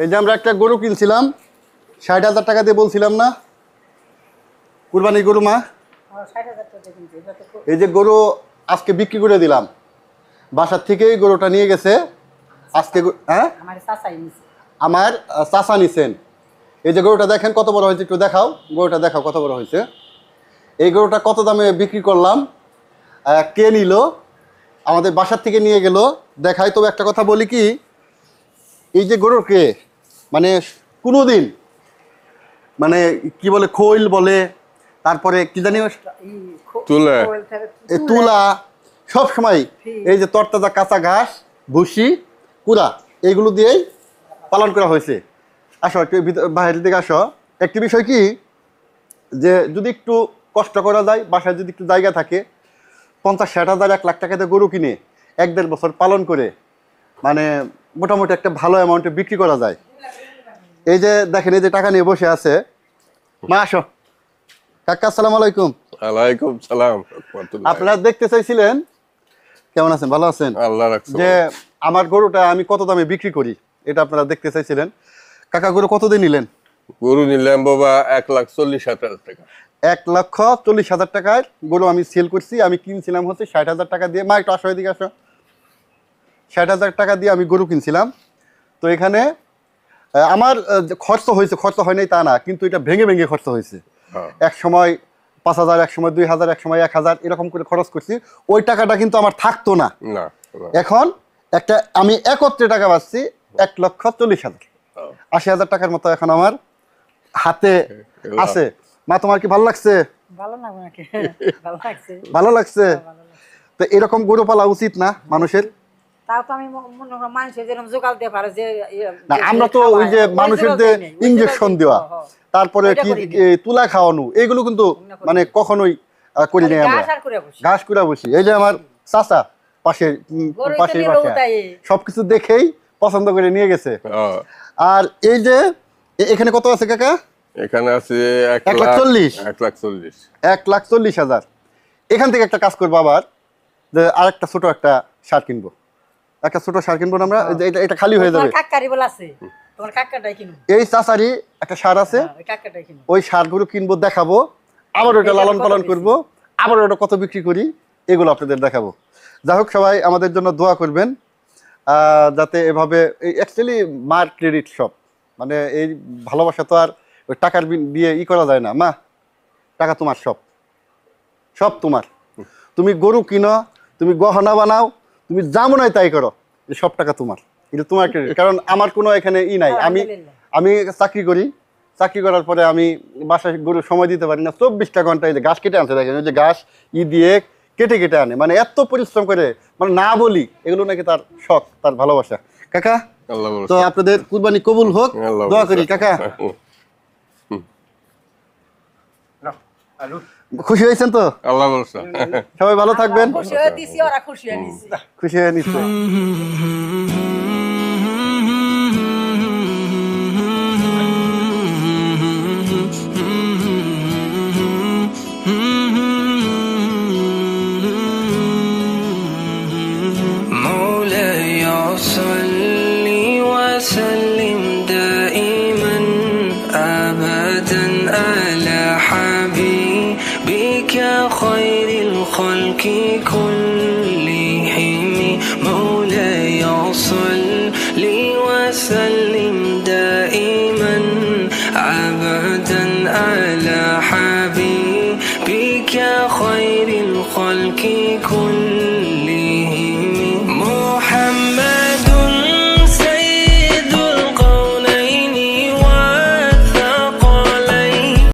এই যে আমরা একটা গরু কিনছিলাম ৬০,০০০ টাকা দিয়ে, বলছিলাম না কুরবানি গরু মা? এই যে গরু আজকে বিক্রি করে দিলাম, বাসার থেকেই গরুটা নিয়ে গেছে আজকে। হ্যাঁ, আমার চাচা নিছেন। এই যে গরুটা দেখেন কত বড় হয়েছে, একটু দেখাও গরুটা, দেখাও কত বড় হয়েছে। এই গরুটা কত দামে বিক্রি করলাম, কে নিল, আমাদের বাসার থেকে নিয়ে গেল দেখাই। তবে একটা কথা বলি কি, এই যে গরুকে মানে কোনোদিন মানে কি বলে খৈল বলে, তারপরে কি জানি তুলা, সব সময় এই যে তরতাজা কাঁচা ঘাস, ভুসি, কুড়া, এইগুলো দিয়েই পালন করা হয়েছে। আসো একটু বাইরের দিকে আসো। একটি বিষয় কি, যে যদি একটু কষ্ট করা যায়, বাসায় যদি একটু জায়গা থাকে, ৫০-৬০,০০০ ১ লাখ টাকাতে গরু কিনে ১-১.৫ বছর পালন করে মানে মোটামুটি একটা ভালো অ্যামাউন্টে বিক্রি করা যায়। এই যে দেখেন, এই যে টাকা নিয়ে বসে আছে মা, আসো কাকা, আসসালামু আলাইকুম। ওয়ালাইকুম সালাম। আপনারা দেখতে চাইছিলেন, কেমন আছেন, ভালো আছেন? আল্লাহ রাখছে। যে আমার গরুটা আমি কত দামে বিক্রি করি, এটা আপনারা দেখতে চাইছিলেন। কাকা গরু কত দিয়ে নিলেন? গরু নিলাম বাবা ১,৪০,০০০ টাকা। ১,৪০,০০০ টাকায় গরু আমি সেল করছি। আমি কিনছিলাম হচ্ছে ৬০,০০০ টাকা দিয়ে। মা একটু আসো, এদিকে আসো। ৬০,০০০ টাকা দিয়ে আমি গরু কিনছিলাম। তো এখানে আমার খরচ হয়েছে, খরচ হয় নাই তা না, কিন্তু এটা ভেঙে ভেঙে খরচ হয়েছে। এক সময় ৫,০০০, এক সময় ২,০০০, এক সময় ১,০০০, এরকম করে খরচ করছি। ওই টাকাটা কিন্তু আমার থাকতো না। এখন একটা আমি একত্রে টাকা পাচ্ছি ১,৪০,০০০, ৮০,০০০ টাকার মতো এখন আমার হাতে আছে। মা, তোমার কি ভালো লাগছে? ভালো লাগছে। তো এরকম গরু পালা উচিত না মানুষের? আমরা তো ওই যে মানুষের যে ইনজেকশন দেওয়া, তারপরে কি তুলা খাওয়ানো, এইগুলো কিন্তু মানে কখনোই করি নাই আমরা। ঘাস করে বসি। এই যে আমার চাচা পাশের বাসায় সবকিছু দেখেই পছন্দ করে নিয়ে গেছে। আর এই যে এখানে কত আছে কাকা? এখানে আছে ১,৪০,০০০। এখান থেকে একটা কাজ করবো আবার, যে আরেকটা ছোট একটা সার কিনবো, একটা ছোট সার কিনবো আমরা। এটা খালি হয়ে যাবে। এই চাচারি একটা সার আছে, ওই সারগুলো কিনবো, দেখাবো, আবার ওটা লালন পালন করবো, আবার ওটা কত বিক্রি করি, এগুলো আপনাদের দেখাবো। যাই হোক, সবাই আমাদের জন্য দোয়া করবেন, যাতে এভাবে অ্যাকচুয়ালি মার ক্রেডিট সব, মানে এই ভালোবাসা তো আর ওই টাকার দিয়ে করা যায় না। মা, টাকা তোমার, সব সব তোমার। তুমি গরু কিনো, তুমি গহনা বানাও, তুমি যা মনে হয় তাই করো, সব টাকা তোমার। এটা তোমার ক্রেডিট। কারণ আমার কোনো এখানে নাই। আমি চাকরি করি, চাকরি করার পরে আমি বাসায় গরু সময় দিতে পারি না। ২৪টা ঘন্টা এই যে ঘাস কেটে আনতে দেখেন, ওই যে ঘাস দিয়ে কেটে কেটে আনে, মানে এত পরিশ্রম করে, মানে না বলি, এগুলো নাকি তার শখ, তার ভালোবাসা। কাকা, তো আপনাদের কুরবানি কবুল হোক, দোয়া করি কাকা। খুশি হয়েছেন তো? আল্লাহ বলছে। সবাই ভালো থাকবেন। খুশি হয়ে নিচ্ছে। خير الخلق كلهم مولاي صل وسلم دائما أبدا على حبيبك خير الخلق كلهم